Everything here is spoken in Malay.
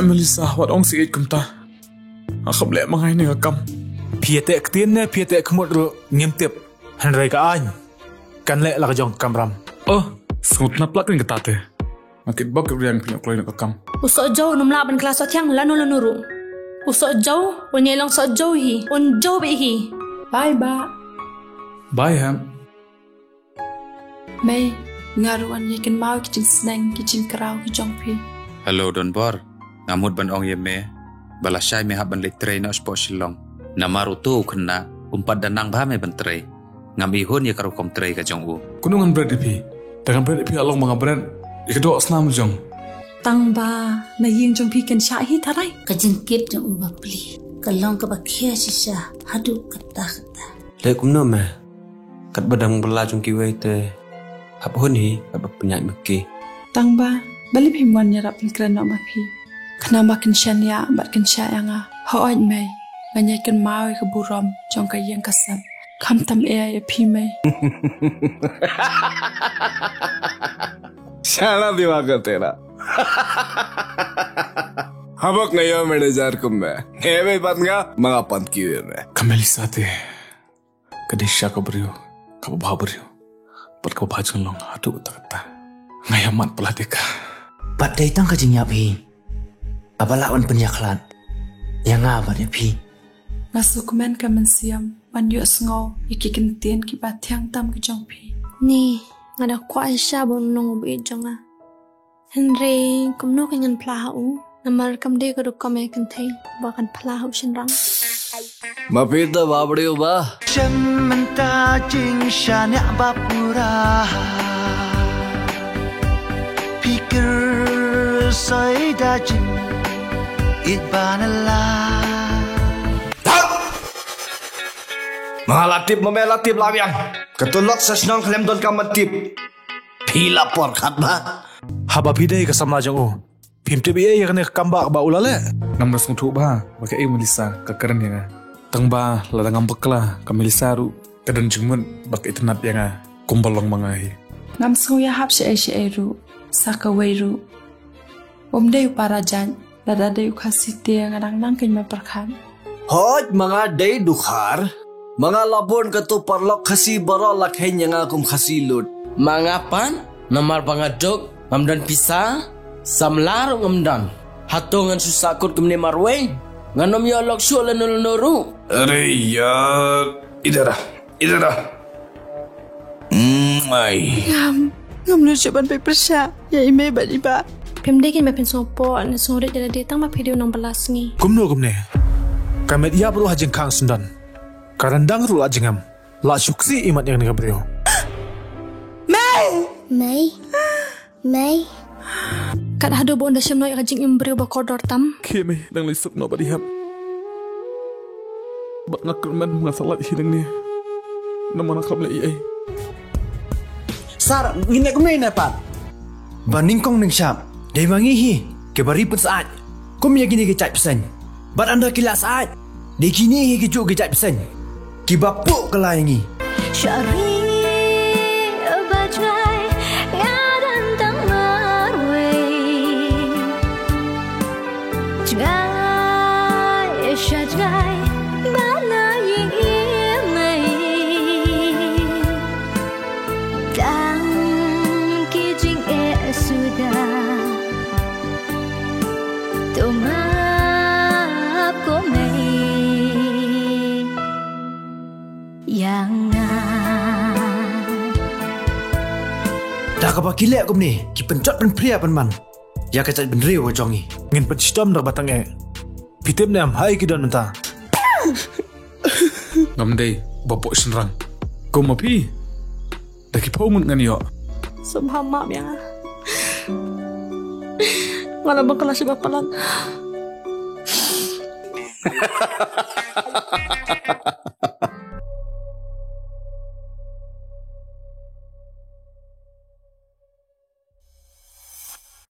Melissa wat ong sikit kumta. Akam lek mangai ni akam. Phía tệ tiên nè phía tệ không một rồi nghiêm tiệp hành rây cả anh căn lệ là cái dòng cam ram Sengut na plak ni ketate. Makit bak rian punya kloi nak akam. Usok jauh nom laban kelas sotiang lanu nuru. Usok jauh unyelong sok jauh hi un jauh be hi. Bye ba. Bye ham. May ngaruan yakin mau kicin senang kicin kerau kicong pi. Hello Don Bor. Ngamut ban ong yeme. Balasay me haban litre na sport silong. Namaru tu kena umpat danang ba me bentre. Ngam ihun ya karu kom tre ka jong u. Kunungan bread ipi. Dengan bread ipi along mga bread. Ikedo asnam jong. Tang ba na yin jong pi kan sha hi tharai. Kajengkit jong u bapli. Kalong ka bakhia sisa hadu kata. Le kum no ma. Kat badang bela jong ki wei te. Hap hun hi hap penyai meki. Tang ba bali phimwan ya rap kran no ma pi. Khna ma kan shan ya bat kan sha yanga. Ho oi mai. Banyak kan mau ke buram jong ka yang kasam. Kam tam ya pi mai. Shana दिमाग है तेरा habak ngayon manager ko me hebe bat nga mga pantkiwe me Melissa te. Kadisha ka brio. Ka ba brio. Pat ka ba long atu ta. Ngayamat pelatika. Pat datang ka jing yapi. Abalawan penyaklan. Yang apa dia pi? Ngasukumen ka mensiam man yu sngo ikikin tien ki batyang tam ke jong pi. Ni ngada kwa Aisyah bon nong be jonga. Henry kumno kanyan plahu. Namar kam de ko kam e kan thai ba kan plahu shinrang. mapita babdiyo ba Menta jing shanya bapura Pikir soida jing Itbanala mga latip mamelatip lawyang ketulok sa snong klem don kamatip pila por kat ba haba pidai ka sama jong u phim tip ye ya kan kamba ba ulale Nam nas ngutu ba. Baka Melissa ka keren ya. Tang ba ladang ambakla ka Melissa ru. Kadan jumun bak itnat ya nga. Kumbalong mangai. Ngam sngo ya hap she ru. Saka wei ru. Dei parajan lada dei khasite ngadang nang kin ma perkhan. hoj mga day dukhar mga labon katu parlok khasi baro lakhen yang akum khasi lut mga pan namar pangadok ngamdan pisa samlar ngamdan hatongan susakut kemne marwe nganom yo lok shula nuru अरे यार इधर आ Ngam lu coban pe persya ya ime badi ba. Pemdekin me pensopo na sore jala datang ma video nang balas ni. kumne kamet ya bro hajeng kang sundan karandang ru ajengam la suksi imat yang ni brio May. Kat hado bon da syamno ya jing imbrio ba kodor tam. Keme dang lisuk no badi hap. Bak ngakul man masalah hidang ni. Namana kam le ai. Sar ngine kumne na pat. Baning kong ning syap. Dai mangi hi ke bari put saat. Kum ya gini ke cai pesen. Bat anda kila saat. Di kini hi ke juk ke cai pesen. Ki bapuk kelayangi. Syari bajai ngadan tang marwe. Jai syajai bana ying imai. Tang ki jing sudah. Maaf ko may yang Dah ka bakile kum ni ki pencot pen pria pen man. Ya ka cai ben riu jongi. ngin pechistom dak batang e pitip nam hai ki don ta Ngam dei bapok senrang. Ko mapi. Daki pomut ngan yo. Subhanallah ya. Ngala bakal si bapalan.